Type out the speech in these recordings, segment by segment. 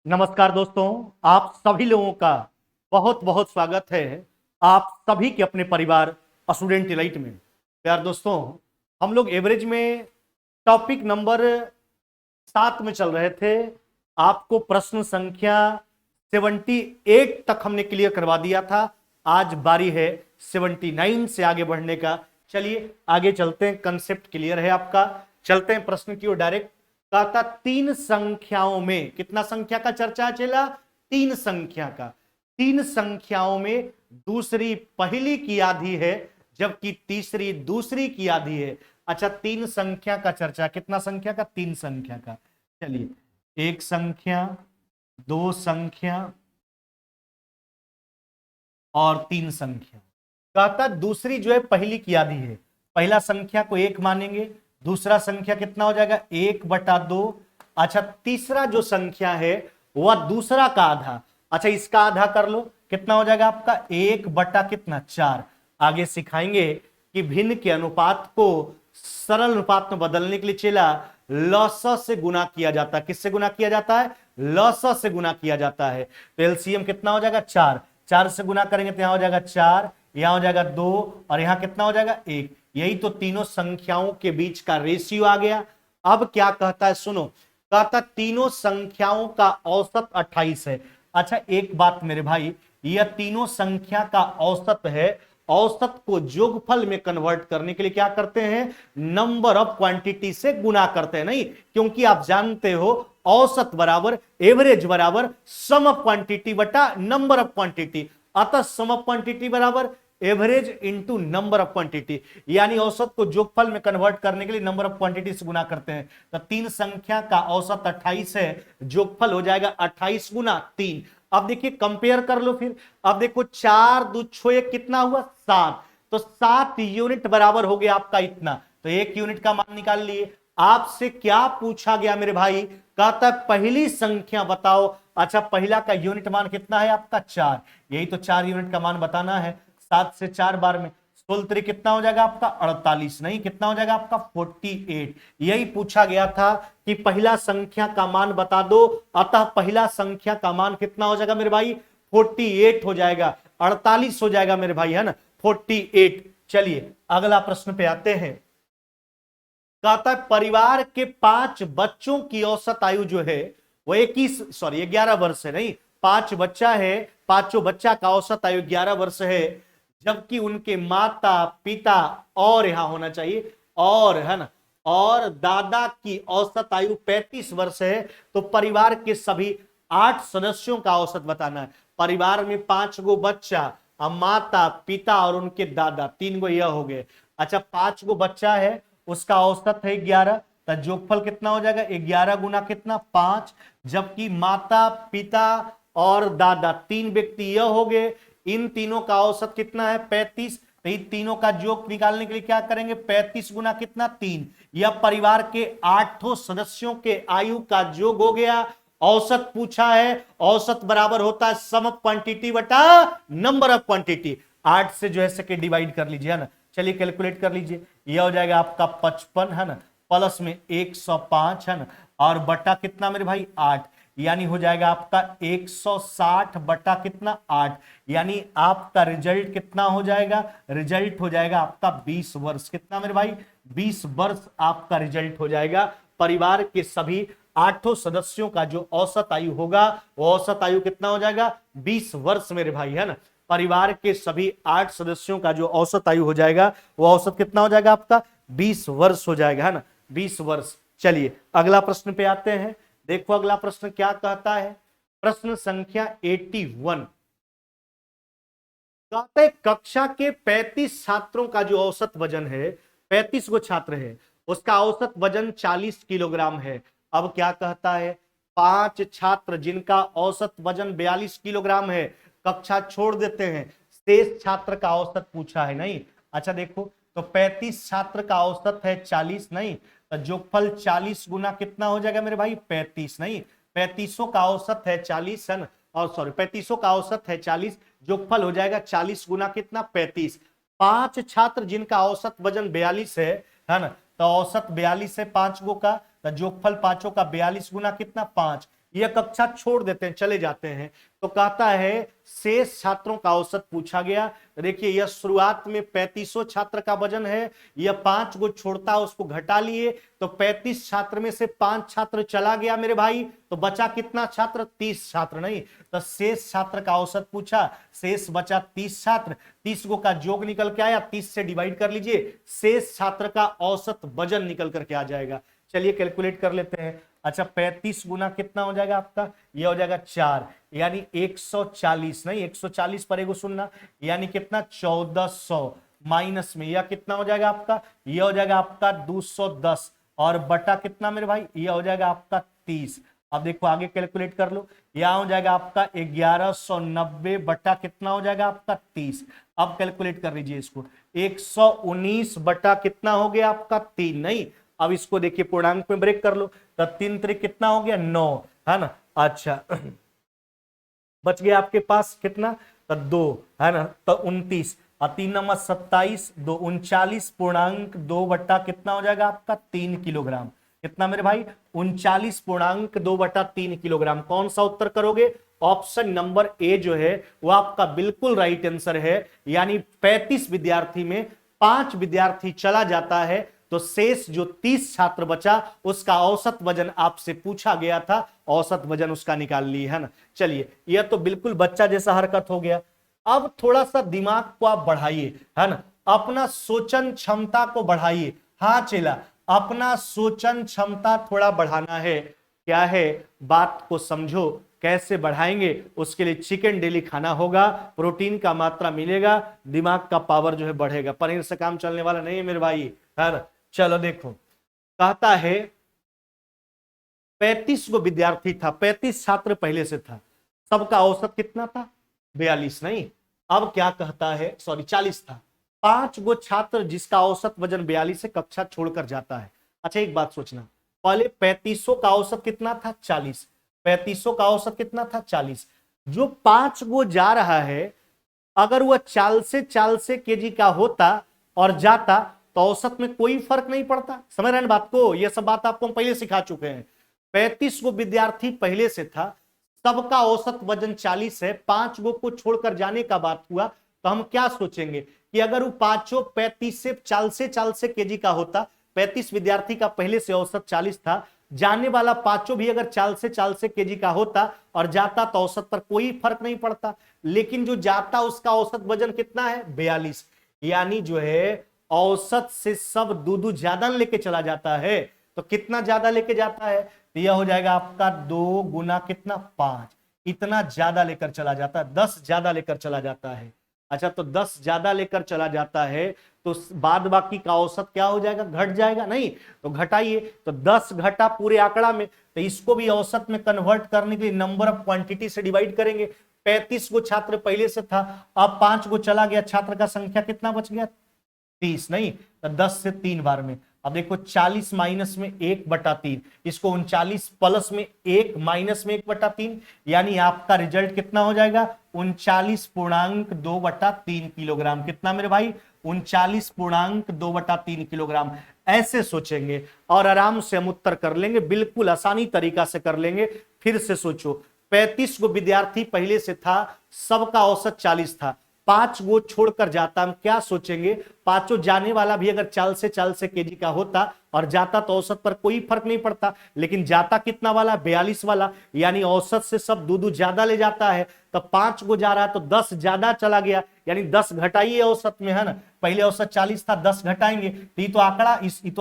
नमस्कार दोस्तों, आप सभी लोगों का बहुत बहुत स्वागत है आप सभी के अपने परिवार स्टूडेंट इलाइट में। प्यार दोस्तों, हम लोग एवरेज में टॉपिक नंबर 7 में चल रहे थे। आपको प्रश्न संख्या 78 तक हमने क्लियर करवा दिया था। आज बारी है 79 से आगे बढ़ने का। चलिए आगे चलते हैं, कंसेप्ट क्लियर है आपका। चलते हैं प्रश्न की ओर डायरेक्ट। कहा था तीन संख्याओं में, कितना संख्या का चर्चा चला? तीन संख्या का। तीन संख्याओं में दूसरी पहली की आधी है, जबकि तीसरी दूसरी की आधी है। अच्छा, तीन संख्या का चर्चा, कितना संख्या का? तीन संख्या का। चलिए, एक संख्या, दो संख्या और तीन संख्या। कहता दूसरी जो है पहली की आधी है। पहला संख्या को एक मानेंगे, दूसरा संख्या कितना हो जाएगा? 1/2। अच्छा, तीसरा जो संख्या है वह दूसरा का आधा। अच्छा, इसका आधा कर लो, कितना हो जाएगा आपका? 1/4। आगे सिखाएंगे कि भिन्न के अनुपात को सरल अनुपात में बदलने के लिए चला लस से गुना किया जाता है। किससे गुना किया जाता है? लस से गुना किया जाता है। तो एलसीएम कितना हो जाएगा? 4। 4 से गुना करेंगे तो यहां हो जाएगा 4, यहां हो जाएगा 2 और यहां कितना हो जाएगा? 1। यही तो तीनों संख्याओं के बीच का रेशियो आ गया। अब क्या कहता है, सुनो। कहता तीनों संख्याओं का औसत 28 है। अच्छा, एक बात मेरे भाई, यह तीनों संख्या का औसत है। औसत को जोगफल में कन्वर्ट करने के लिए क्या करते हैं? नंबर ऑफ क्वांटिटी से गुना करते हैं। नहीं, क्योंकि आप जानते हो औसत बराबर एवरेज बराबर सम ऑफ क्वांटिटी बटा नंबर ऑफ क्वांटिटी। अतः सम ऑफ क्वांटिटी बराबर average into number of quantity, यानी औसत को जोगफल में कन्वर्ट करने के लिए नंबर ऑफ क्वांटिटी से गुना करते हैं। तो तीन संख्या का औसत 28 है, जोगफल हो जाएगा 28 गुना 3। अब देखिए कंपेयर कर लो फिर। अब देखो 4 2 6 कितना हुआ? 7। तो 7 यूनिट बराबर हो गया आपका इतना। तो 1 यूनिट का मान निकाल लिए। आपसे क्या पूछा गया मेरे भाई? कहता है पहली संख्या बताओ। अच्छा, पहला का यूनिट मान कितना है आपका? 4। यही तो 4 यूनिट का मान बताना है। 7 से 4 बार में 16 कितना हो जाएगा आपका? 48। नहीं, कितना हो जाएगा आपका? 48। यही पूछा गया था कि पहला संख्या का मान बता दो। अतः पहला संख्या का मान कितना हो जाएगा मेरे भाई? 48 हो जाएगा, 48 हो जाएगा मेरे भाई, है ना? 48। चलिए अगला प्रश्न पे आते हैं। कहता है परिवार के 5 बच्चों की औसत आयु जो है वो 11 वर्ष है। नहीं, 5 बच्चा है, पांचों बच्चा का औसत आयु 11 वर्ष है, जबकि उनके माता पिता और यहां होना चाहिए और, है ना, और दादा की औसत आयु 35 वर्ष है। तो परिवार के सभी 8 सदस्यों का औसत बताना है। परिवार में 5 गो बच्चा, अब माता पिता और उनके दादा, 3 गो यह हो गए। अच्छा, 5 गो बच्चा है, उसका औसत है 11। तो जोगफल कितना हो जाएगा? 11 गुना कितना? 5। जबकि माता पिता और दादा 3 व्यक्ति यह हो गए। इन तीनों का औसत कितना है? 35। तो इन तीनों का योग निकालने के लिए क्या करेंगे? 35 गुना कितना? 3। यह परिवार के 8 सदस्यों के आयु का योग हो गया। औसत पूछा है, औसत बराबर होता है सम ऑफ क्वांटिटी बटा नंबर ऑफ क्वांटिटी। 8 से जो है सके डिवाइड कर लीजिए, है ना। चलिए कैलकुलेट कर लीजिए। यह हो जाएगा आपका 55, है ना, प्लस में 105, है ना, और बटा कितना मेरे भाई? 8। यानी हो जाएगा आपका 160 बटा कितना? 8। यानी आपका रिजल्ट कितना हो जाएगा? रिजल्ट हो जाएगा आपका 20 वर्ष। कितना मेरे भाई? 20 वर्ष आपका रिजल्ट हो जाएगा। परिवार के सभी 8 सदस्यों का जो औसत आयु होगा वो औसत आयु कितना हो जाएगा? 20 वर्ष मेरे भाई, है ना। परिवार के सभी 8 सदस्यों का जो औसत आयु हो जाएगा वो औसत कितना हो जाएगा आपका? 20 वर्ष हो जाएगा, है ना, 20 वर्ष। चलिए अगला प्रश्न पे आते हैं। देखो अगला प्रश्न क्या कहता है। प्रश्न संख्या 81। कहते हैं कक्षा के 35 छात्रों का जो औसत वजन है, 35 गो छात्र है, उसका औसत वजन 40 किलोग्राम है। अब क्या कहता है? 5 छात्र जिनका औसत वजन 42 किलोग्राम है कक्षा छोड़ देते हैं, शेष छात्र का औसत पूछा है। नहीं, अच्छा देखो, तो 35 छात्र का औसत है 40। नहीं, तो जोगफल 40 गुना कितना हो जाएगा मेरे भाई? 35। नहीं, 35 का औसत है 40, है ना, और सॉरी 35 का औसत है 40, जोगफल हो जाएगा 40 गुना कितना? 35। 5 छात्र जिनका औसत वजन 42 है ना, तो औसत 42 है 5 गो का, तो जोगफल पांचों का 42 गुना कितना? 5। या कक्षा छोड़ देते हैं, चले जाते हैं। तो कहता है शेष छात्रों का औसत पूछा गया। देखिए यह शुरुआत में 3500 छात्र का वजन है, यह 5 गो छोड़ता है उसको घटा लिए, तो 35 छात्र में से 5 छात्र चला गया मेरे भाई, तो बचा कितना छात्र? 30 छात्र। नहीं, तो शेष छात्र का औसत पूछा, शेष बचा 30 छात्र, 30 गो का योग निकल के आया, 30 से डिवाइड कर लीजिए, शेष छात्र का औसत वजन निकल करके आ जाएगा। चलिए कैलकुलेट कर लेते हैं। अच्छा 35 गुना कितना हो जाएगा आपका? ये हो जाएगा 4, यानी 140। नहीं, 140 पर एगो सुनना, यानी कितना? 1400 माइनस में यह कितना हो जाएगा आपका? यह हो जाएगा आपका 210 और बटा कितना मेरे भाई? यह हो जाएगा आपका 30। अब देखो आगे कैलकुलेट कर लो, यहां हो जाएगा आपका 1190 बटा कितना हो जाएगा आपका? 30। अब कैलकुलेट कर लीजिए इसको, 119 बटा कितना हो गया आपका? 3। नहीं, अब इसको देखिए पूर्णांक में ब्रेक कर लो, तो 3 3 कितना हो गया? 9, है ना। अच्छा बच गया आपके पास कितना? तो 2, है ना, तो 29 और 3 नंबर 27, 2 39 पूर्णांक 2 बट्टा कितना हो जाएगा आपका? 3 किलोग्राम। कितना मेरे भाई? 39 पूर्णांक 2 बटा 3 किलोग्राम। कौन सा उत्तर करोगे? ऑप्शन नंबर ए जो है वो आपका बिल्कुल राइट आंसर है, यानी 35 विद्यार्थी में 5 विद्यार्थी चला जाता है, तो शेष जो 30 छात्र बचा उसका औसत वजन आपसे पूछा गया था, औसत वजन उसका निकाल ली, है ना। चलिए यह तो बिल्कुल बच्चा जैसा हरकत हो गया। अब थोड़ा सा दिमाग को आप बढ़ाइए, है ना, अपना सोचन क्षमता को बढ़ाइए। हाँ चेला, अपना सोचन क्षमता थोड़ा बढ़ाना है। क्या है? बात को समझो, कैसे बढ़ाएंगे? उसके लिए चिकन डेली खाना होगा, प्रोटीन का मात्रा मिलेगा, दिमाग का पावर जो है बढ़ेगा। पनीर से काम चलने वाला नहीं है मेरे भाई, है ना। चलो देखो, कहता है 35 गो विद्यार्थी था, 35 छात्र पहले से था, सबका औसत कितना था? 42। नहीं, अब क्या कहता है? सॉरी 40 था। 5 गो छात्र जिसका औसत वजन 42 से कक्षा छोड़कर जाता है। अच्छा एक बात सोचना, पहले 3500 का औसत कितना था? 40। 3500 का औसत कितना था? 40। जो 5 गो जा रहा है, अगर वह 40 केजी का होता और जाता तो औसत में कोई फर्क नहीं पड़ता। समझ रहे हैं बात को? यह सब बात आपको हम पहले सिखा चुके हैं। 35 गो विद्यार्थी पहले से था, सबका औसत वजन 40 है, 5 गो को छोड़कर जाने का बात हुआ, तो हम क्या सोचेंगे कि अगर वो पांचों 35 से 40 केजी का होता, 35 विद्यार्थी का पहले से औसत 40 था, जाने वाला पांचों भी अगर 40 केजी का होता और जाता तो औसत पर कोई फर्क नहीं पड़ता। लेकिन जो जाता उसका औसत वजन कितना है? 42, यानी जो है औसत से सब दूध ज्यादा लेके चला जाता है। तो कितना ज्यादा लेके जाता है? तो यह हो जाएगा आपका 2 गुना कितना? 5। इतना ज्यादा लेकर चला जाता है, 10 ज्यादा लेकर चला जाता है। अच्छा तो 10 ज्यादा लेकर चला जाता है, तो बाद बाकी का औसत क्या हो जाएगा? घट जाएगा। नहीं, तो घटाइए, तो 10 घटा पूरे आंकड़ा में, तो इसको भी औसत में कन्वर्ट करने के लिए नंबर ऑफ क्वांटिटी से डिवाइड करेंगे। 35 गो छात्र पहले से था, अब 5 गो चला गया, छात्र का संख्या कितना बच गया? 30। नहीं, तो 10 से 3 बार में। अब देखो 40 माइनस में 1/3, इसको 39 प्लस में 1 माइनस में 1/3, यानी आपका रिजल्ट कितना हो जाएगा? 39.2/3 किलोग्राम। कितना मेरे भाई? 39.2/3 किलोग्राम। ऐसे सोचेंगे और आराम से हम उत्तर कर लेंगे, बिल्कुल आसानी तरीका से कर लेंगे। फिर से सोचो, 35 गो विद्यार्थी पहले से था, सबका औसत 40 था, 5 गो छोड़कर जाता, हम क्या सोचेंगे? पांचों जाने वाला भी अगर 40 केजी का होता और जाता तो औसत पर कोई फर्क नहीं पड़ता, लेकिन जाता कितना वाला? 42 वाला, यानी औसत से सब दूध ज्यादा ले जाता है। तो 5 गो जा रहा है तो 10 ज्यादा चला गया, यानी 10 घटाइए औसत में, है ना। पहले औसत 40 था, 10 घटाएंगे तो ये तो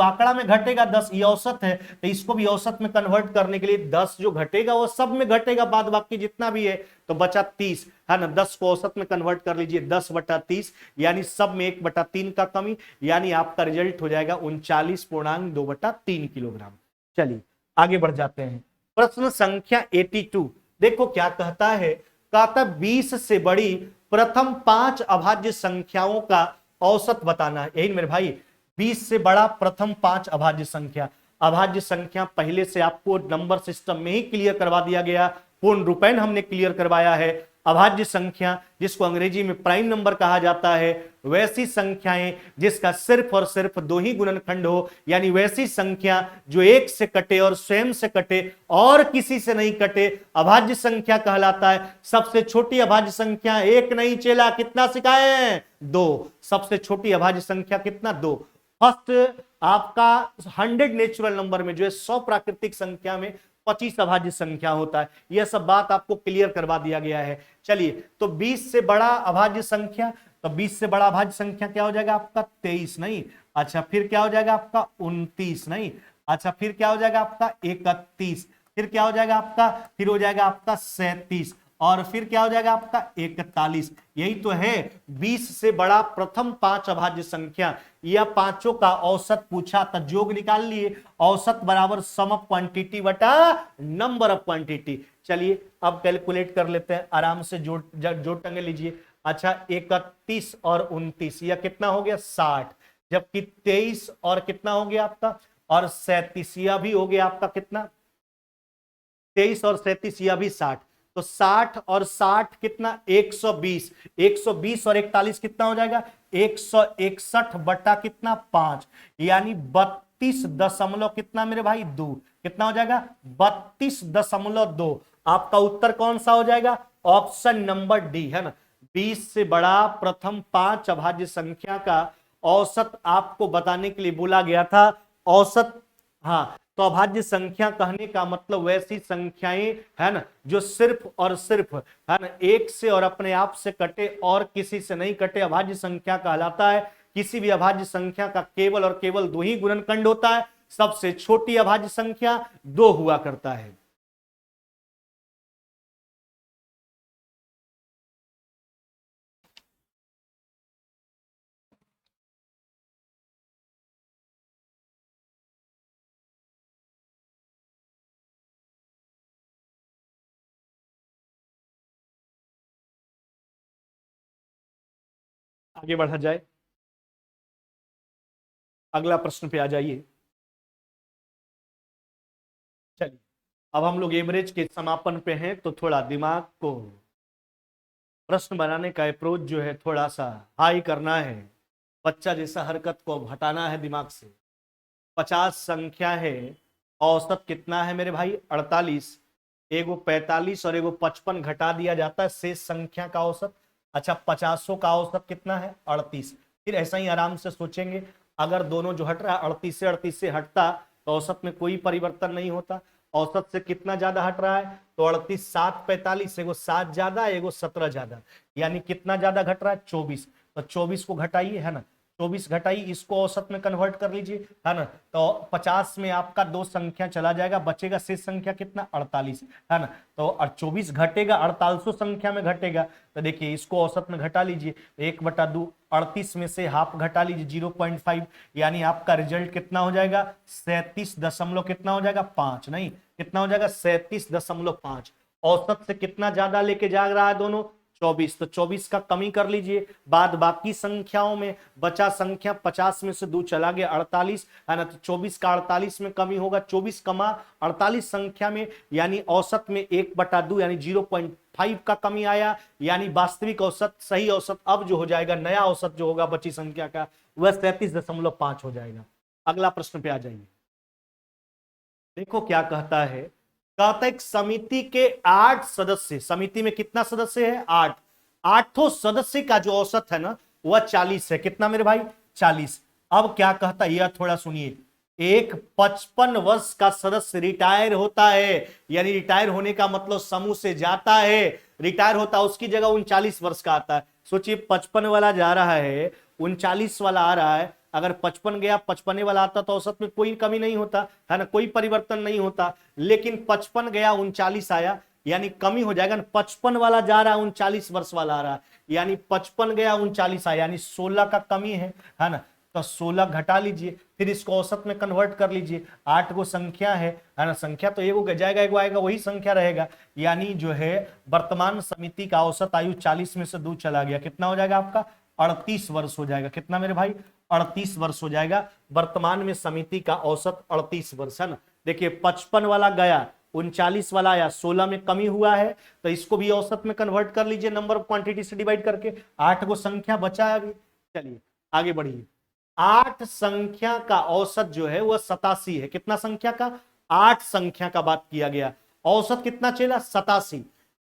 आंकड़ा में घटेगा 10, ये औसत है, तो इसको भी औसत में कन्वर्ट करने के लिए 10 जो घटेगा वो सब में घटेगा, बाद बाकी जितना भी है, तो बचा 30, है ना। 10 को औसत में कन्वर्ट कर लीजिए, 10/30, यानी सब में 1/3 का कमी, यानी आपका रिजल्ट हो जाएगा 39.2/3 किलोग्राम। चलिए आगे बढ़ जाते हैं। प्रश्न संख्या 82, देखो क्या कहता है? कहता 20 से बड़ी प्रथम 5 अभाज्य संख्याओं का औसत बताना है। यही मेरे भाई, 20 से बड़ा प्रथम 5 अभाज्य संख्या। अभाज्य संख्या पहले से आपको नंबर सिस्टम में ही क्लियर करवा दिया गया, पूर्ण रूपेण हमने क्लियर करवाया है। अभाज्य संख्या जिसको अंग्रेजी में प्राइम नंबर कहा जाता है, वैसी संख्याएं जिसका सिर्फ और सिर्फ दो ही गुणनखंड हो, यानी वैसी संख्या जो एक से कटे और स्वयं से कटे और किसी से नहीं कटे, अभाज्य संख्या कहलाता है। सबसे छोटी अभाज्य संख्या एक नहीं चेला, कितना सिखाए? 2। सबसे छोटी अभाज्य संख्या कितना? 2। फर्स्ट आपका 100 नेचुरल नंबर में जो है 100 प्राकृतिक संख्या में 25 अभाज्य संख्या होता है। यह सब बात आपको क्लियर करवा दिया गया है। चलिए, तो 20 से बड़ा अभाज्य संख्या, तो 20 से बड़ा अभाज्य संख्या क्या हो जाएगा आपका? 23 नहीं। अच्छा, फिर क्या हो जाएगा आपका? 29 नहीं। अच्छा, फिर क्या हो जाएगा आपका? 31। फिर क्या हो जाएगा आपका? फिर हो जाएगा आपका 37, और फिर क्या हो जाएगा आपका? 41। यही तो है 20 से बड़ा प्रथम 5 अभाज्य संख्या। यह पांचों का औसत पूछा था, योग निकाल लिए। औसत बराबर सम ऑफ क्वांटिटी बटा नंबर ऑफ क्वांटिटी। चलिए अब कैलकुलेट कर लेते हैं, आराम से जोड़ टंगे लीजिए। अच्छा, 31 और 29, यह कितना हो गया? 60। जबकि 23 और कितना हो गया आपका? और 37, यह भी हो गया आपका कितना? 23 और 37, यह भी 60। तो 60 और 60 कितना? 120। 120 और 41 कितना हो जाएगा? 161 बटा कितना? 5, यानी 32 दशमलव कितना मेरे भाई? 2। कितना हो जाएगा? 32.2। आपका उत्तर कौन सा हो जाएगा? ऑप्शन नंबर डी है ना। 20 से बड़ा प्रथम 5 अभाज्य संख्या का औसत आपको बताने के लिए बोला गया था। औसत, हाँ, तो अभाज्य संख्या कहने का मतलब वैसी संख्याएं है ना जो सिर्फ और सिर्फ है ना एक से और अपने आप से कटे और किसी से नहीं कटे, अभाज्य संख्या कहलाता है। किसी भी अभाज्य संख्या का केवल और केवल 2 ही गुणनखंड होता है। सबसे छोटी अभाज्य संख्या 2 हुआ करता है। आगे बढ़ा जाए, अगला प्रश्न पे आ जाइए। चलिए, अब हम लोग एवरेज के समापन पे हैं, तो थोड़ा दिमाग को प्रश्न बनाने का अप्रोच जो है थोड़ा सा हाई करना है। बच्चा जैसा हरकत को अब हटाना है दिमाग से। 50 संख्या है, औसत कितना है मेरे भाई? 48। एगो 45 और एगो 55 घटा दिया जाता है शेष संख्या का औसत। अच्छा, 50 का औसत कितना है? 38। फिर ऐसा ही आराम से सोचेंगे, अगर दोनों जो हट रहा है 38 से हटता तो औसत में कोई परिवर्तन नहीं होता। औसत से कितना ज्यादा हट रहा है? तो 38, 7, 45, एगो 7 ज्यादा, एगो 17 ज्यादा, यानी कितना ज्यादा घट रहा है? 24। तो 24 को घटाइए, है ना, 24 घटाइए, इसको औसत में कन्वर्ट कर लीजिए, है ना। तो 50 में आपका 2 संख्या चला जाएगा, बचेगा शेष संख्या कितना? 48, है ना। तो 24 घटेगा 48 संख्या में घटेगा। तो देखिए इसको औसत में घटा लीजिए, 1/2, 38 में से हाफ घटा लीजिए 0.5, यानी आपका रिजल्ट कितना हो जाएगा? 37 दशमलव कितना हो जाएगा? 5 नहीं, कितना हो जाएगा? 37.5। औसत से कितना ज्यादा लेके जा रहा है दोनों? 24। तो 24 का कमी कर लीजिए, बाद बाकी संख्याओं में बचा संख्या 50 में से 2 चला गया 48, है ना। तो 24 का 48 में कमी होगा, 24 कमा 48 संख्या में, यानी औसत में 1/2 यानी 0.5 का कमी आया, यानी वास्तविक औसत, सही औसत अब जो हो जाएगा, नया औसत जो होगा बची संख्या का, वह 37.5 हो जाएगा। अगला प्रश्न पे आ जाइए। देखो क्या कहता है, कहता है समिति के 8 सदस्य, समिति में कितना सदस्य है? 8। 8 सदस्य का जो औसत है ना वह 40 है। कितना मेरे भाई? 40। अब क्या कहता है यह थोड़ा सुनिए। एक 55 वर्ष का सदस्य रिटायर होता है, यानी रिटायर होने का मतलब समूह से जाता है, रिटायर होता है, उसकी जगह 39 वर्ष का आता है। सोचिए 55 वाला जा रहा है, 39 वाला आ रहा है। अगर 55 गया 55 वाला आता तो औसत में कोई कमी नहीं होता, है ना, कोई परिवर्तन नहीं होता। लेकिन 55 गया 39 आया, यानी कमी हो जाएगा। 55 वाला जा रहा है, 39 वर्ष वाला आ रहा है, यानी 55 गया 39 आया, यानी 16 का कमी है ना। तो 16 घटा लीजिए, फिर इसको औसत में कन्वर्ट कर लीजिए। 8 गो संख्या है ना, संख्या तो एगो जाएगा एगो आएगा, वही संख्या रहेगा। यानी जो है वर्तमान समिति का औसत आयु 40 में से 2 चला गया, कितना हो जाएगा आपका? 38 वर्ष हो जाएगा। कितना मेरे भाई? 38 वर्ष हो जाएगा। वर्तमान में समिति का औसत 38 वर्ष है ना। देखिए 55 वाला गया 39 वाला आया, 16 में कमी हुआ है, तो इसको भी औसत में कन्वर्ट कर लीजिए नंबर ऑफ क्वांटिटी से डिवाइड करके। 8 गो संख्या बचा है अभी। चलिए आगे बढ़िए। 8 संख्या का औसत जो है वह 87 है। कितना संख्या का? 8 संख्या का बात किया गया। औसत कितना चला? 87।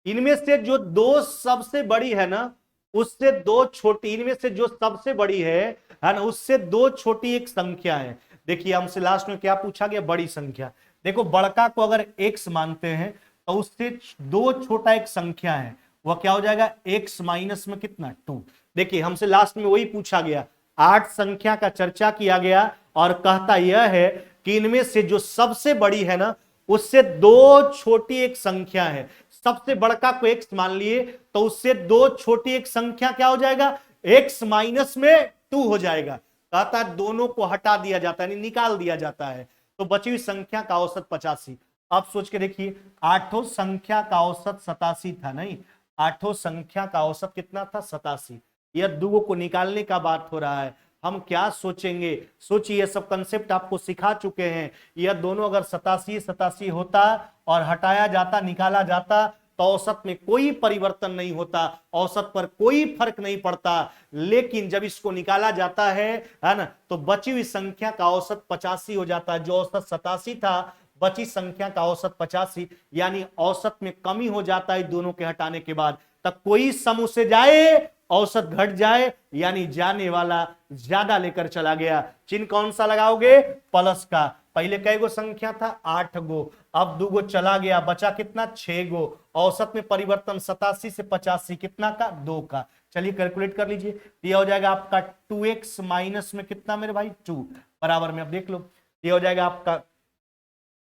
इनमें से जो दो सबसे बड़ी है ना, उससे दो छोटी, इनमें से जो सबसे बड़ी है ना, उससे दो छोटी एक संख्या है। देखिए हमसे लास्ट में क्या पूछा गया? बड़ी संख्या। देखो बड़का को अगर x मानते हैं तो उससे दो छोटा एक संख्या है, वह क्या हो जाएगा? x माइनस में कितना? 2। देखिए हमसे लास्ट में वही पूछा गया, 8 संख्या का चर्चा किया गया और कहता यह है कि इनमें से जो सबसे बड़ी है ना, उससे दो छोटी एक संख्या है। सबसे बड़का को x मान लिए तो उससे दो छोटी एक संख्या क्या हो जाएगा? x माइनस में 2 हो जाएगा। कहता है दोनों को हटा दिया जाता है, निकाल दिया जाता है, तो बची हुई संख्या का औसत 85। अब सोच के देखिए, आठों संख्या का औसत 87 था, नहीं, आठों संख्या का औसत कितना था? 87। यह दो को निकालने का बात हो रहा है। हम क्या सोचेंगे? सोचिए, सब कंसेप्ट आपको सिखा चुके हैं। यह दोनों अगर 87 होता और हटाया जाता, निकाला जाता, तो औसत में कोई परिवर्तन नहीं होता, औसत पर कोई फर्क नहीं पड़ता। लेकिन जब इसको निकाला जाता है ना, तो बची हुई संख्या का औसत 85 हो जाता है। जो औसत 87 था, बची संख्या का औसत 85, यानी औसत में कमी हो जाता है दोनों के हटाने के बाद। तब कोई समूह से जाए, औसत घट जाए, यानी जाने वाला ज्यादा लेकर चला गया। चिन्ह कौन सा लगाओगे? प्लस का। पहले कई गो संख्या था? 8 गो। अब 2 गो चला गया, बचा कितना? 6 गो। औसत में परिवर्तन 87 से 85 कितना का? 2 का। चलिए कैलकुलेट कर लीजिए, यह हो जाएगा आपका 2x माइनस में कितना मेरे भाई? 2 बराबर में। अब देख लो, यह हो जाएगा आपका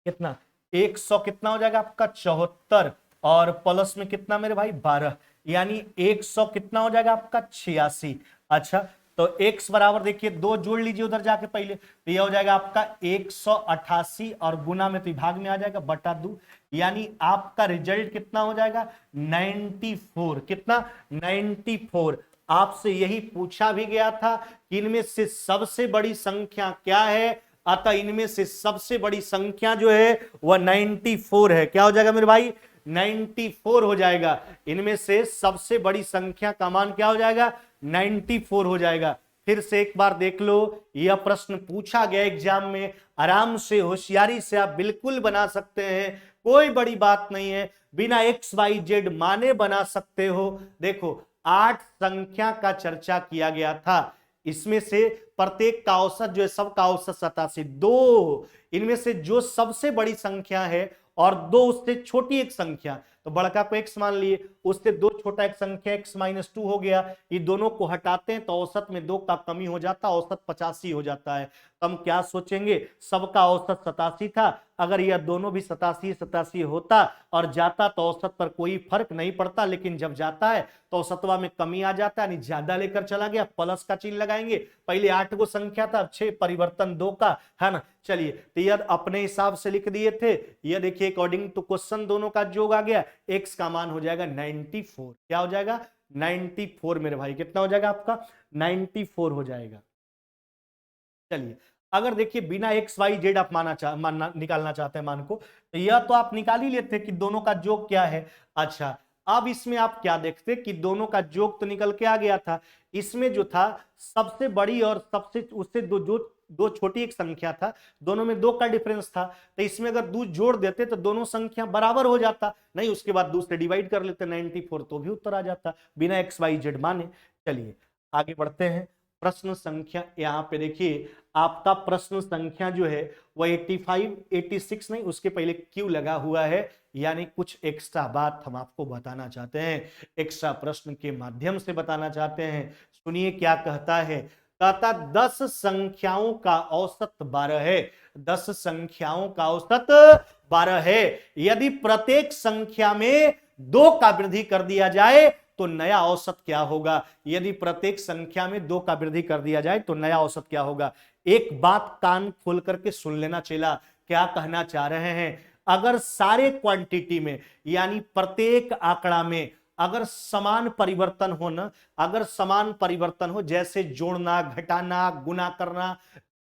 कितना? 100 कितना हो जाएगा आपका? 74, और प्लस में कितना मेरे भाई? 12, यानी 100 कितना हो जाएगा आपका? 86। अच्छा, तो x बराबर देखिए, 2 जोड़ लीजिए उधर जाके पहले, तो यह हो जाएगा आपका 188, और गुना में तो भाग में आ जाएगा बटा 2, यानी आपका रिजल्ट कितना हो जाएगा? 94। कितना? 94। आपसे यही पूछा भी गया था कि इनमें से सबसे बड़ी संख्या क्या है, अतः इनमें से सबसे बड़ी संख्या जो है वह 94 है। क्या हो जाएगा मेरे भाई? 94 हो जाएगा। इनमें से सबसे बड़ी संख्या का मान क्या हो जाएगा? 94 हो जाएगा। फिर से एक बार देख लो, यह प्रश्न पूछा गया एग्जाम में, आराम से होशियारी से आप बिल्कुल बना सकते हैं, कोई बड़ी बात नहीं है, बिना XYZ माने बना सकते हो। देखो 8 संख्या का चर्चा किया गया था, इसमें से प्रत्येक का औसत जो है, सबका औसत 87। दो इनमें से जो सबसे बड़ी संख्या है और दो उससे छोटी एक संख्या, तो बड़का को x मान लिए, उससे दो छोटा एक संख्या x माइनस 2 हो गया। ये दोनों को हटाते हैं तो औसत में 2 का कमी हो जाता, औसत 85 हो जाता है। तो हम क्या सोचेंगे? सबका औसत 87 था, अगर यह दोनों भी 87 होता और जाता तो औसत पर कोई फर्क नहीं पड़ता, लेकिन जब जाता है तो औसतवा में कमी आ जाता है, यानी ज्यादा लेकर चला गया। प्लस का चिन्ह लगाएंगे, पहले 8 गो संख्या था, 6 परिवर्तन 2 का है ना। चलिए, तो यह अपने हिसाब से लिख दिए थे। यह देखिए अकॉर्डिंग टू क्वेश्चन दोनों का जोग आ गया, x का मान हो जाएगा 94। क्या हो जाएगा? 94 मेरे भाई। कितना हो जाएगा आपका? 94 हो जाएगा। चलिए, अगर देखिए बिना XYZ आप मानना निकालना चाहते हैं मान को, तो यह तो आप निकाल ही लेते कि दोनों का योग क्या है। अच्छा, अब इसमें आप क्या देखते कि दोनों का योग तो निकल के आ गया था, इसमें जो था सबसे बड़ी और सबसे उससे दो छोटी एक संख्या था, दोनों में 2 का डिफरेंस था, तो इसमें अगर 2 जोड़ देते तो दोनों संख्या बराबर हो जाता, नहीं उसके बाद 2 से डिवाइड कर लेते 94, तो भी उत्तर आ जाता बिना XYZ माने। चलिए आगे बढ़ते हैं। प्रश्न संख्या, यहां पे देखिए आपका प्रश्न संख्या जो है वह 85 86 नहीं, उसके पहले क्यू लगा हुआ है, यानी कुछ एक्स्ट्रा बात हम आपको बताना चाहते हैं, एक्स्ट्रा प्रश्न के माध्यम से बताना चाहते हैं। सुनिए क्या कहता है। कहता 10 संख्याओं का औसत 12 है। 10 संख्याओं का औसत 12 है। यदि प्रत्येक संख्या में 2 का वृद्धि कर दिया जाए तो नया औसत क्या होगा? यदि प्रत्येक संख्या में 2 का वृद्धि कर दिया जाए तो नया औसत क्या होगा? एक बात कान खोल करके सुन लेना चेला, क्या कहना चाह रहे हैं। अगर सारे क्वांटिटी में, यानी प्रत्येक आंकड़ा में अगर समान परिवर्तन हो ना, अगर समान परिवर्तन हो, जैसे जोड़ना, घटाना, गुना करना,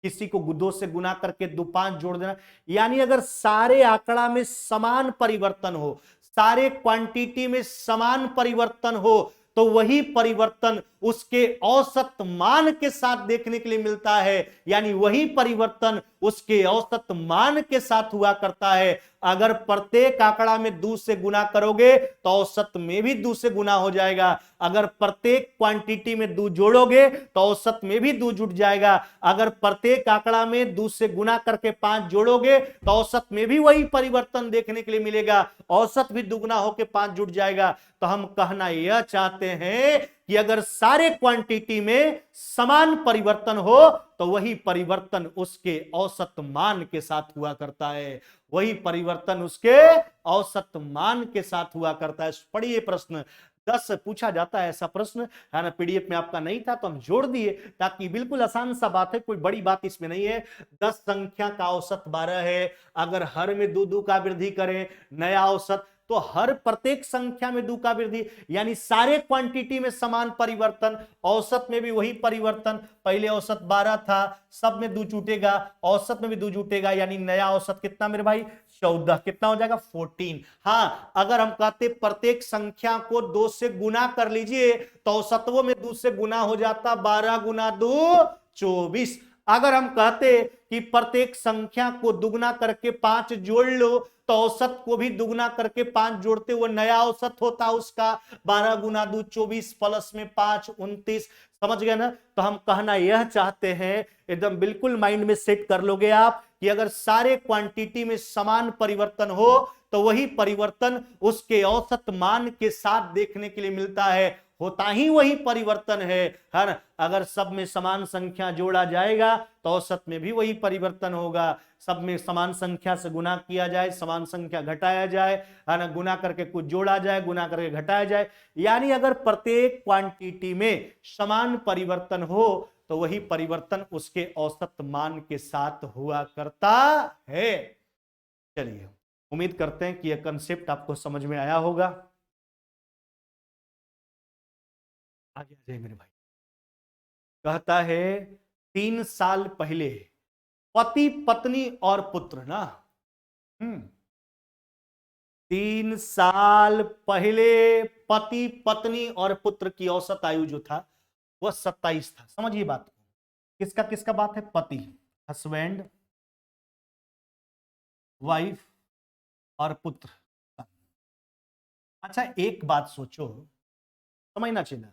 किसी को 2 से गुना करके 2 5 जोड़ देना। यानी अगर सारे आंकड़ा में समान परिवर्तन हो, सारे क्वांटिटी में समान परिवर्तन हो, तो वही परिवर्तन उसके औसत मान के साथ देखने के लिए मिलता है। यानी वही परिवर्तन उसके औसत मान के साथ हुआ करता है। अगर प्रत्येक आंकड़ा में 2 से गुना करोगे तो औसत में भी 2 से गुना हो जाएगा। अगर प्रत्येक क्वांटिटी में 2 जोड़ोगे तो औसत में भी 2 जुट जाएगा। अगर प्रत्येक आंकड़ा में 2 से गुना करके 5 जोड़ोगे तो औसत में भी वही परिवर्तन देखने के लिए मिलेगा, औसत भी दुगना होकर 5 जुट जाएगा। तो हम कहना यह चाहते हैं कि अगर सारे क्वांटिटी में समान परिवर्तन हो तो वही परिवर्तन उसके औसत मान के साथ हुआ करता है, वही परिवर्तन उसके औसत मान के साथ हुआ करता है। पढ़िए प्रश्न 10 पूछा जाता है ऐसा प्रश्न, है ना। पीडीएफ में आपका नहीं था तो हम जोड़ दिए ताकि बिल्कुल आसान सा बात है, कोई बड़ी बात इसमें नहीं है। 10 संख्या का औसत 12 है। अगर हर में 2 का वृद्धि करें नया औसत, तो हर प्रत्येक संख्या में 2 का वृद्धि, यानी सारे क्वांटिटी में समान परिवर्तन, औसत में भी वही परिवर्तन। पहले औसत 12 था, सब में 2 जुटेगा, औसत में भी 2 जुटेगा, यानी नया औसत कितना मेरे भाई 14। कितना हो जाएगा 14। हाँ, अगर हम कहते प्रत्येक संख्या को 2 से गुना कर लीजिए तो औसतों में 2 से गुना हो जाता, 12 गुना 2 24। अगर हम कहते कि प्रत्येक संख्या को दुगना करके 5 जोड़ लो तो औसत को भी दुगना करके 5 जोड़ते हुए नया औसत होता उसका 12 गुना 2 24 प्लस में 5 29। समझ गए ना। तो हम कहना यह चाहते हैं, एकदम बिल्कुल माइंड में सेट कर लोगे आप, कि अगर सारे क्वांटिटी में समान परिवर्तन हो तो वही परिवर्तन उसके औसत मान के साथ देखने के लिए मिलता है, होता ही वही परिवर्तन है ना। अगर सब में समान संख्या जोड़ा जाएगा तो औसत में भी वही परिवर्तन होगा। सब में समान संख्या से गुना किया जाए, समान संख्या घटाया जाए, है ना, गुना करके कुछ जोड़ा जाए, गुना करके घटाया जाए, यानी अगर प्रत्येक क्वांटिटी में समान परिवर्तन हो तो वही परिवर्तन उसके औसत मान के साथ हुआ करता है। चलिए, उम्मीद करते हैं कि यह कंसेप्ट आपको समझ में आया होगा। आगे आ जाइए मेरे भाई। कहता है 3 साल पहले पति पत्नी और पुत्र ना, 3 साल पहले पति पत्नी और पुत्र की औसत आयु जो था वह 27 था। समझिए बात को, किसका किसका बात है, पति हस्बैंड वाइफ और पुत्र। अच्छा एक बात सोचो, समझना चाहिए,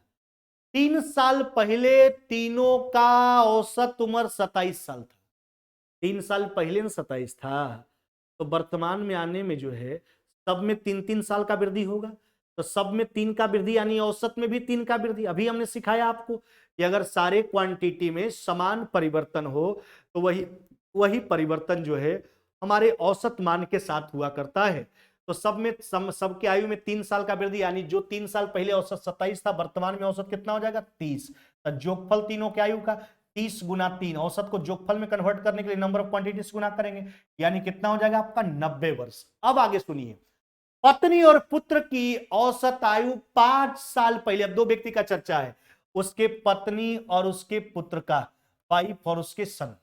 3 साल पहले तीनों का औसत उम्र 27 साल था। 3 साल पहले ना 27 था, तो वर्तमान में आने में जो है सब में 3 साल का वृद्धि होगा, तो सब में 3 का वृद्धि यानी औसत में भी 3 का वृद्धि। अभी हमने सिखाया आपको कि अगर सारे क्वांटिटी में समान परिवर्तन हो तो वही वही परिवर्तन जो है हमारे औसत मान के साथ हुआ करता है। तो सब में सबके आयु में 3 साल का वृद्धि, यानी जो 3 साल पहले औसत 27 था, वर्तमान में औसत कितना हो जाएगा 30। तो जोगफल तीनों के आयु का 30 गुना 3, औसत को जोगफल में कन्वर्ट करने के लिए नंबर ऑफ क्वांटिटीज गुना करेंगे, यानी कितना हो जाएगा आपका 90 वर्ष। अब आगे सुनिए, पत्नी और पुत्र की औसत आयु 5 साल पहले, अब 2 व्यक्ति का चर्चा है, उसके पत्नी और उसके पुत्र का, वाइफ और उसके सन।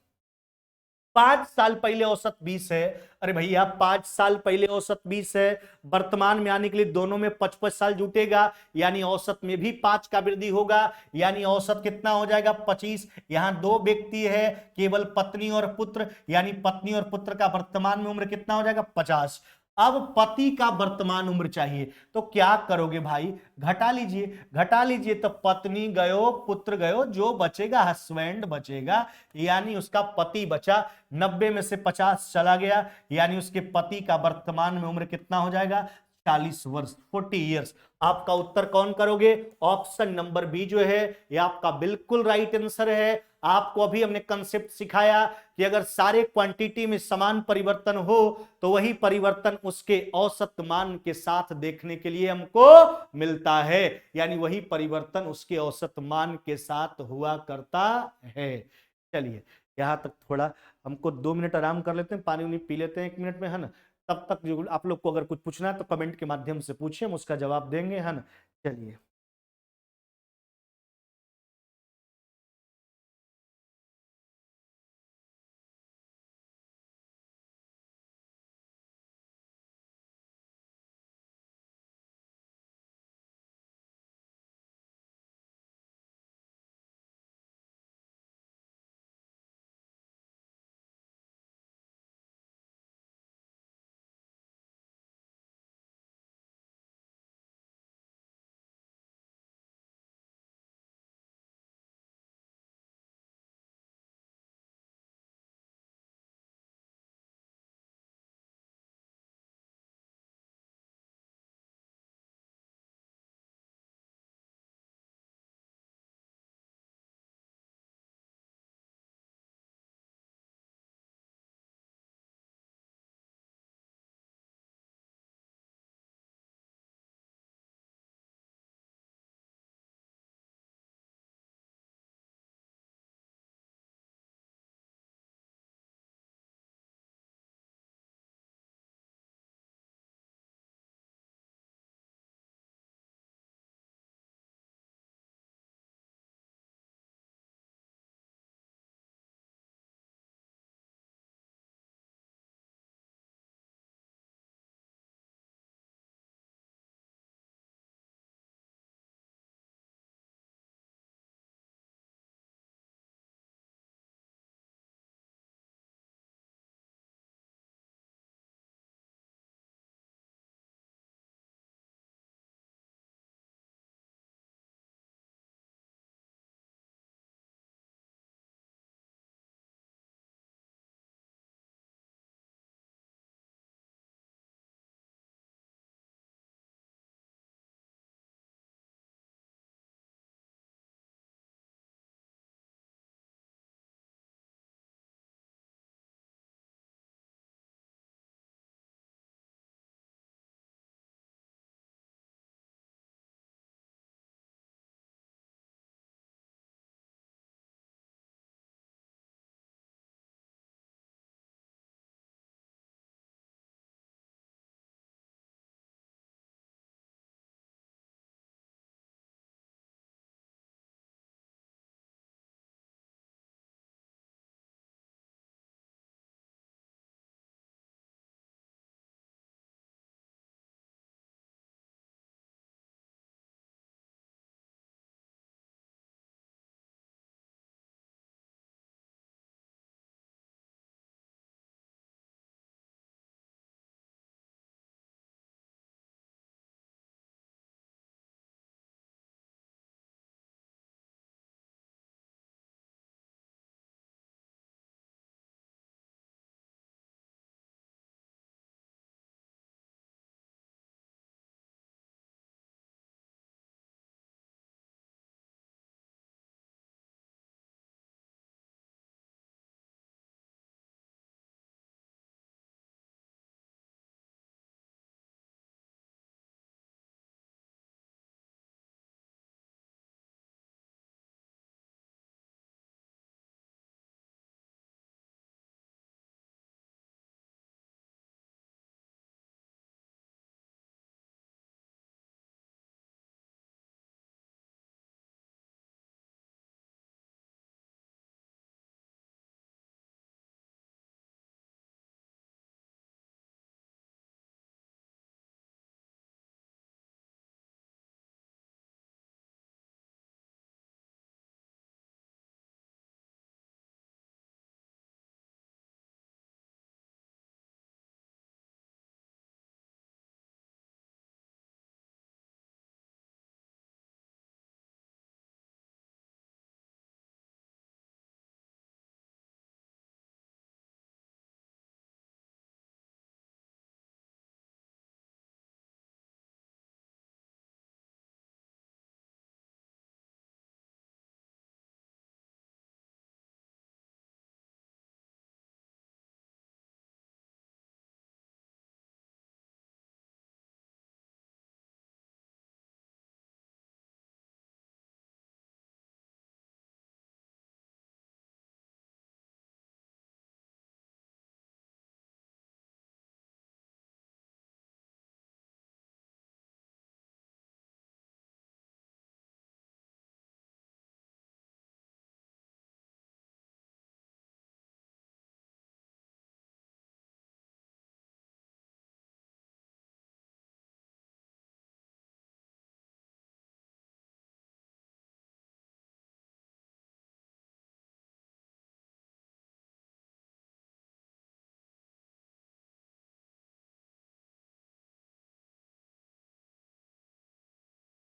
5 साल पहले औसत 20 है। अरे भैया 5 साल पहले औसत 20 है, वर्तमान में आने के लिए दोनों में 55 साल जुटेगा, यानी औसत में भी 5 का वृद्धि होगा, यानी औसत कितना हो जाएगा 25। यहां 2 व्यक्ति है, केवल पत्नी और पुत्र, यानी पत्नी और पुत्र का वर्तमान में उम्र कितना हो जाएगा 50। अब पति का वर्तमान उम्र चाहिए, तो क्या करोगे भाई, घटा लीजिए, घटा लीजिए, तो पत्नी गयो पुत्र गयो, जो बचेगा हस्बैंड बचेगा, यानी उसका पति बचा। 90 में से 50 चला गया, यानी उसके पति का वर्तमान में उम्र कितना हो जाएगा 40 वर्ष, 40 इयर्स। आपका उत्तर कौन करोगे, ऑप्शन नंबर बी जो है ये आपका बिल्कुल राइट आंसर है। आपको अभी हमने कंसेप्ट सिखाया कि अगर सारे क्वांटिटी में समान परिवर्तन हो तो वही परिवर्तन उसके औसत मान के साथ देखने के लिए हमको मिलता है, यानी वही परिवर्तन उसके औसत मान के साथ हुआ करता है। चलिए यहां तक थोड़ा हमको 2 मिनट आराम कर लेते हैं, पानी उनी पी लेते हैं 1 मिनट में, है ना। तब तक जो आप लोग को अगर कुछ पूछना है तो कमेंट के माध्यम से पूछिए, हम उसका जवाब देंगे, है ना। चलिए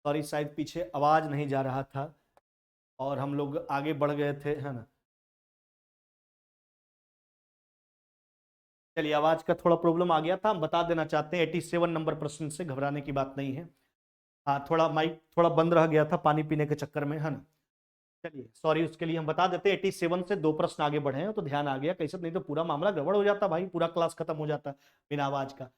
सॉरी, शायद पीछे आवाज नहीं जा रहा था और हम लोग आगे बढ़ गए थे, है ना। चलिए, आवाज का थोड़ा प्रॉब्लम आ गया था, हम बता देना चाहते हैं 87 नंबर प्रश्न से घबराने की बात नहीं है। हाँ, थोड़ा माइक थोड़ा बंद रह गया था पानी पीने के चक्कर में, है ना। चलिए सॉरी, उसके लिए हम बता देते हैं 87 से 2 प्रश्न आगे बढ़े हैं तो ध्यान आ गया, कैसे नहीं तो पूरा मामला गड़बड़ हो जाता भाई, पूरा क्लास खत्म हो जाता बिना आवाज का।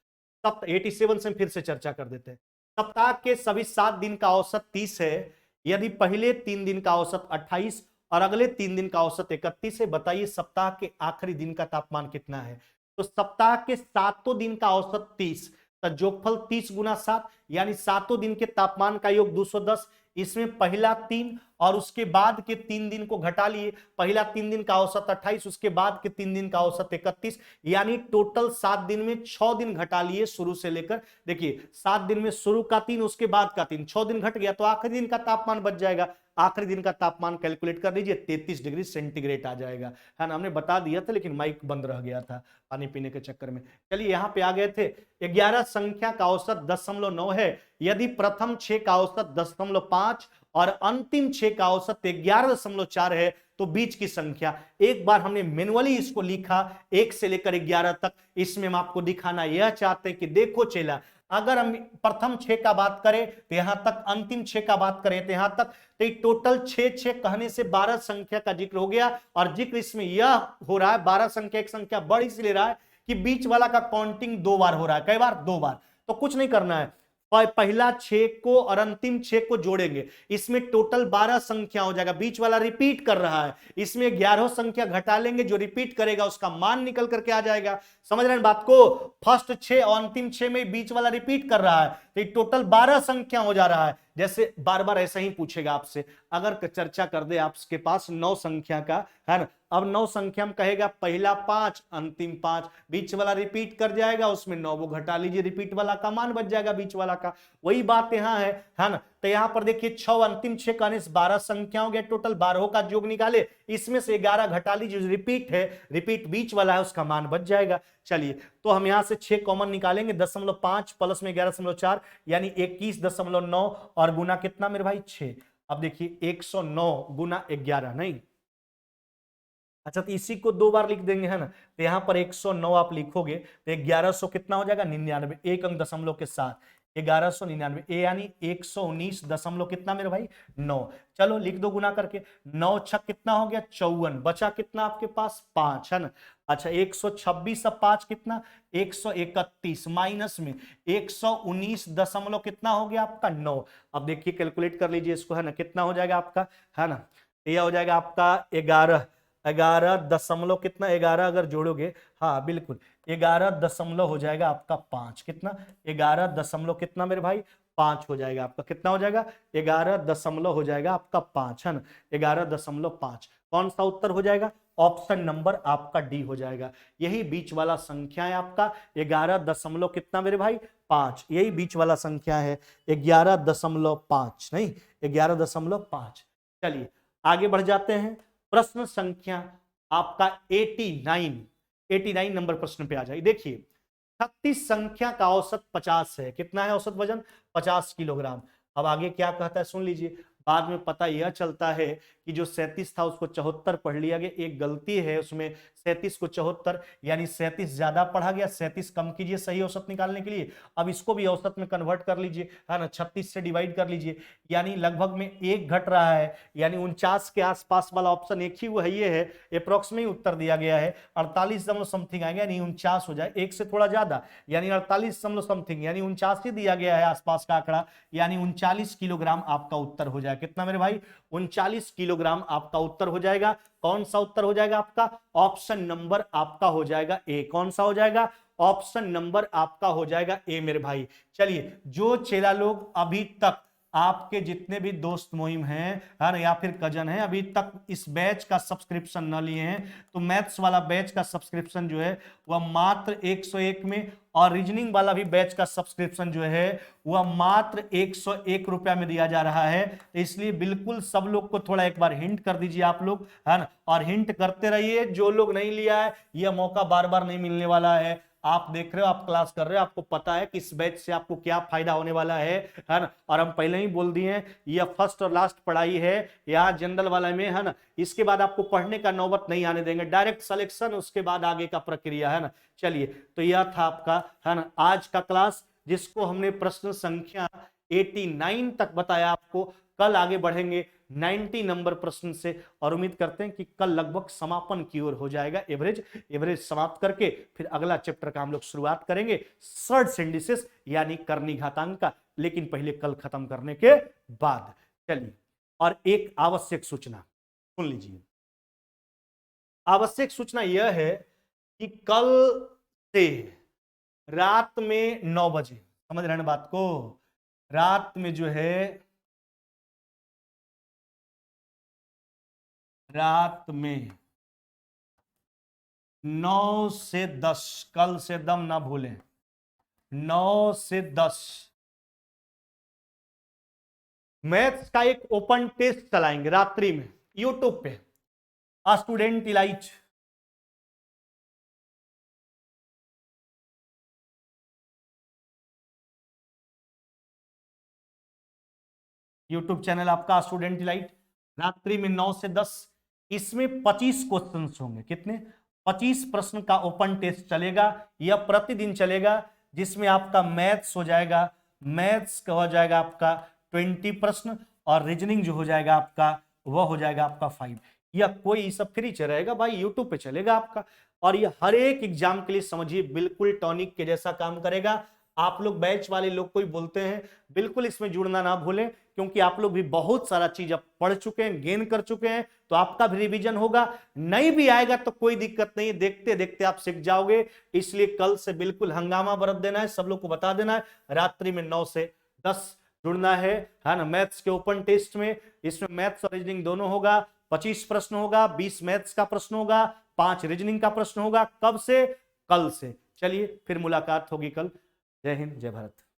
तब 87 से फिर से चर्चा कर देते हैं। सप्ताह के सभी 7 दिन का औसत 30 है। यदि पहले 3 दिन का औसत 28 और अगले 3 दिन का औसत 31 है, बताइए सप्ताह के आखिरी दिन का तापमान कितना है। तो सप्ताह के 7 दिन का औसत 30, तो जोगफल 30 गुना 7 यानी 7 दिन के तापमान का योग 210। इसमें पहला 3 और उसके बाद के 3 दिन को घटा लिए, पहला 3 दिन का औसत 28, उसके बाद के 3 दिन का औसत 31, यानी टोटल 7 दिन में 6 दिन घटा लिए शुरू से लेकर। देखिए 7 दिन में शुरू का 3, उसके बाद का 3, 6 दिन घट गया तो आखिरी दिन का तापमान बच जाएगा। आखिरी दिन का तापमान कैलकुलेट कर लीजिए, 33 डिग्री सेंटीग्रेड आ जाएगा, है ना। हमने बता दिया था लेकिन माइक बंद रह गया था पानी पीने के चक्कर में। चलिए यहां पे आ गए थे। 11 संख्या का औसत 10.9 है। यदि प्रथम 6 का औसत 10.5 और अंतिम 6 का औसत 11.4 है तो बीच की संख्या। एक बार हमने मैनुअली इसको लिखा 1 से लेकर 11 तक। इसमें हम आपको दिखाना यह चाहते हैं कि देखो चेला, अगर हम प्रथम 6 का बात करें तो यहां तक, अंतिम 6 का बात करें तो यहां तक, तो टोटल 6 कहने से 12 संख्या का जिक्र हो गया। और जिक्र इसमें यह हो रहा है, 12 संख्या एक संख्या बड़ी इसलिए रहा है कि बीच वाला का काउंटिंग 2 बार हो रहा है। कई बार? 2 बार। तो कुछ नहीं करना है, पहला 6 को और अंतिम 6 को जोड़ेंगे, इसमें टोटल 12 संख्या हो जाएगा। बीच वाला रिपीट कर रहा है, इसमें 11 संख्या घटा लेंगे, जो रिपीट करेगा उसका मान निकल करके आ जाएगा। समझ रहे हैं बात को? फर्स्ट 6 और अंतिम 6 में बीच वाला रिपीट कर रहा है तो टोटल 12 संख्या हो जा रहा है। जैसे बार बार ऐसा ही पूछेगा आपसे, अगर चर्चा कर दे आपके पास 9 संख्या का, है ना। अब 9 संख्या में कहेगा पहला 5 अंतिम 5, बीच वाला रिपीट कर जाएगा, उसमें 9 वो घटा लीजिए, रिपीट वाला का मान बच जाएगा बीच वाला का। वही बात यहां है ना। तो यहां पर देखिए 6 अंतिम 6 कहने से 12 संख्या हो गया, टोटल 12 का योग निकाले, इसमें से 11 घटा लीजिए, रिपीट है, रिपीट बीच वाला है, उसका मान बच जाएगा। चलिए तो हम यहां से 6 कॉमन निकालेंगे, 10.5 प्लस में 11.4 यानी 21.9 और गुना कितना मेरे भाई 6। अब देखिए 109 गुना 11 नहीं, अच्छा तो इसी को 2 बार लिख देंगे, है ना। तो यहां पर 109 आप लिखोगे तो 1100 कितना हो जाएगा 99, एक अंक दशमलव के साथ 1199 यानी 119 दशमलव कितना मेरे भाई 9। चलो लिख दो गुना करके, 9 छक कितना हो गया 54, बचा कितना आपके पास 5, है ना। अच्छा 126 अब 5 कितना 131 माइनस में 119 दशमलव कितना हो गया आपका 9। अब देखिए कैलकुलेट कर लीजिए इसको, है ना, कितना हो जाएगा आपका, है ना। यह हो जाएगा आपका 11 दशमलव कितना 11 अगर जोड़ोगे, हाँ बिल्कुल 11 दशमलव हो जाएगा आपका 5, कितना 11 दशमलव कितना मेरे भाई 5 हो जाएगा आपका, कितना हो जाएगा 11 दशमलव हो जाएगा आपका 5, है ना, 11.5। कौन सा उत्तर हो जाएगा? ऑप्शन नंबर आपका डी हो जाएगा। यही बीच वाला संख्या है आपका 11 दशमलव कितना मेरे भाई 5, यही बीच वाला संख्या है 11.5 नहीं 11.5। चलिए आगे बढ़ जाते हैं। प्रश्न संख्या आपका 89 नंबर प्रश्न पे आ जाए। देखिए 36 संख्या का औसत 50 है। कितना है औसत वजन? 50 किलोग्राम। अब आगे क्या कहता है सुन लीजिए। बाद में पता यह चलता है कि जो 37 था उसको 74 पढ़ लिया गया, एक गलती है उसमें, 37 को 74 यानी 37 ज्यादा पढ़ा गया, 37 कम कीजिए सही औसत निकालने के लिए। अब इसको भी औसत में कन्वर्ट कर लीजिए, है ना, 36 से डिवाइड कर लीजिए, यानी लगभग में 1 घट रहा है, यानी 49 के आसपास वाला ऑप्शन एक ही वो है, ये है अप्रोक्सीमेट उत्तर दिया गया है 48 समथिंग आएगा, यानी 49 हो जाए, एक से थोड़ा ज्यादा यानी 48 समथिंग यानी 49 ही दिया गया है आसपास का आंकड़ा, यानी 39 किलोग्राम आपका उत्तर हो जाएगा। कितना मेरे भाई 39 किलोग्राम आपका उत्तर हो जाएगा। कौन सा उत्तर हो जाएगा आपका? ऑप्शन नंबर आपका हो जाएगा ए। कौन सा हो जाएगा? ऑप्शन नंबर आपका हो जाएगा ए मेरे भाई। चलिए जो चेला लोग अभी तक आपके जितने भी दोस्त मोहिम हैं या फिर कजन हैं अभी तक इस बैच का सब्सक्रिप्शन न लिए हैं तो मैथ्स वाला बैच का सब्सक्रिप्शन जो है वह मात्र 101 में, और रीजनिंग वाला भी बैच का सब्सक्रिप्शन जो है वह मात्र 101 रुपया में दिया जा रहा है। तो इसलिए बिल्कुल सब लोग को थोड़ा एक बार हिंट कर दीजिए आप लोग, है ना, और हिंट करते रहिए। जो लोग नहीं लिया है यह मौका बार बार नहीं मिलने वाला है। आप देख रहे हो, आप क्लास कर रहे हो, आपको पता है कि इस बैच से आपको क्या फायदा होने वाला है ना। और हम पहले ही बोल दिए हैं यह फर्स्ट और लास्ट पढ़ाई है यहाँ जनरल वाला में, है ना। इसके बाद आपको पढ़ने का नौबत नहीं आने देंगे, डायरेक्ट सिलेक्शन, उसके बाद आगे का प्रक्रिया, है ना। चलिए, तो यह था आपका, है ना, आज का क्लास, जिसको हमने प्रश्न संख्या 89 तक बताया आपको। कल आगे बढ़ेंगे 90 नंबर प्रश्न से, और उम्मीद करते हैं कि कल लगभग समापन की ओर हो जाएगा। एवरेज समाप्त करके फिर अगला चैप्टर का हम लोग शुरुआत करेंगे, सर्ड्स इंडिसेस यानी करनी घातांक का, लेकिन पहले कल खत्म करने के बाद। चलिए, और एक आवश्यक सूचना सुन लीजिए। आवश्यक सूचना यह है कि कल से रात में 9 बजे, समझ रहे हैं बात को, रात में जो है, रात में 9 से 10, कल से दम ना भूलें, 9 से 10 मैथ्स का एक ओपन टेस्ट चलाएंगे रात्रि में यूट्यूब पे, स्टूडेंट इलाइट। यूट्यूब चैनल आपका स्टूडेंट इलाइट, रात्रि में 9 से 10, इसमें 25 क्वेश्चन होंगे। कितने? 25 प्रश्न का ओपन टेस्ट चलेगा, यह प्रतिदिन चलेगा, जिसमें आपका मैथ्स हो जाएगा, मैथ्स का हो जाएगा आपका 20 प्रश्न, और रीजनिंग जो हो जाएगा आपका, वह हो जाएगा आपका 5। यह कोई सब फ्री रहेगा भाई, यूट्यूब पे चलेगा आपका, और यह हर एक एग्जाम के लिए समझिए बिल्कुल टॉनिक के जैसा काम करेगा। आप लोग बैच वाले लोग कोई बोलते हैं, बिल्कुल इसमें जुड़ना ना भूलें, क्योंकि आप लोग भी बहुत सारा चीज अब पढ़ चुके हैं, गेन कर चुके हैं, तो आपका भी रिवीजन होगा। नहीं भी आएगा तो कोई दिक्कत नहीं, देखते देखते आप सीख जाओगे। इसलिए कल से बिल्कुल हंगामा बरत देना है, सब लोग को बता देना है, रात्रि में 9 से 10 जुड़ना है ना, मैथ्स के ओपन टेस्ट में। इसमें मैथ्स और रीजनिंग दोनों होगा, 25 प्रश्न होगा, 20 मैथ्स का प्रश्न होगा, 5 रीजनिंग का प्रश्न होगा। कब से? कल से। चलिए, फिर मुलाकात होगी कल। जय हिंद, जय भारत।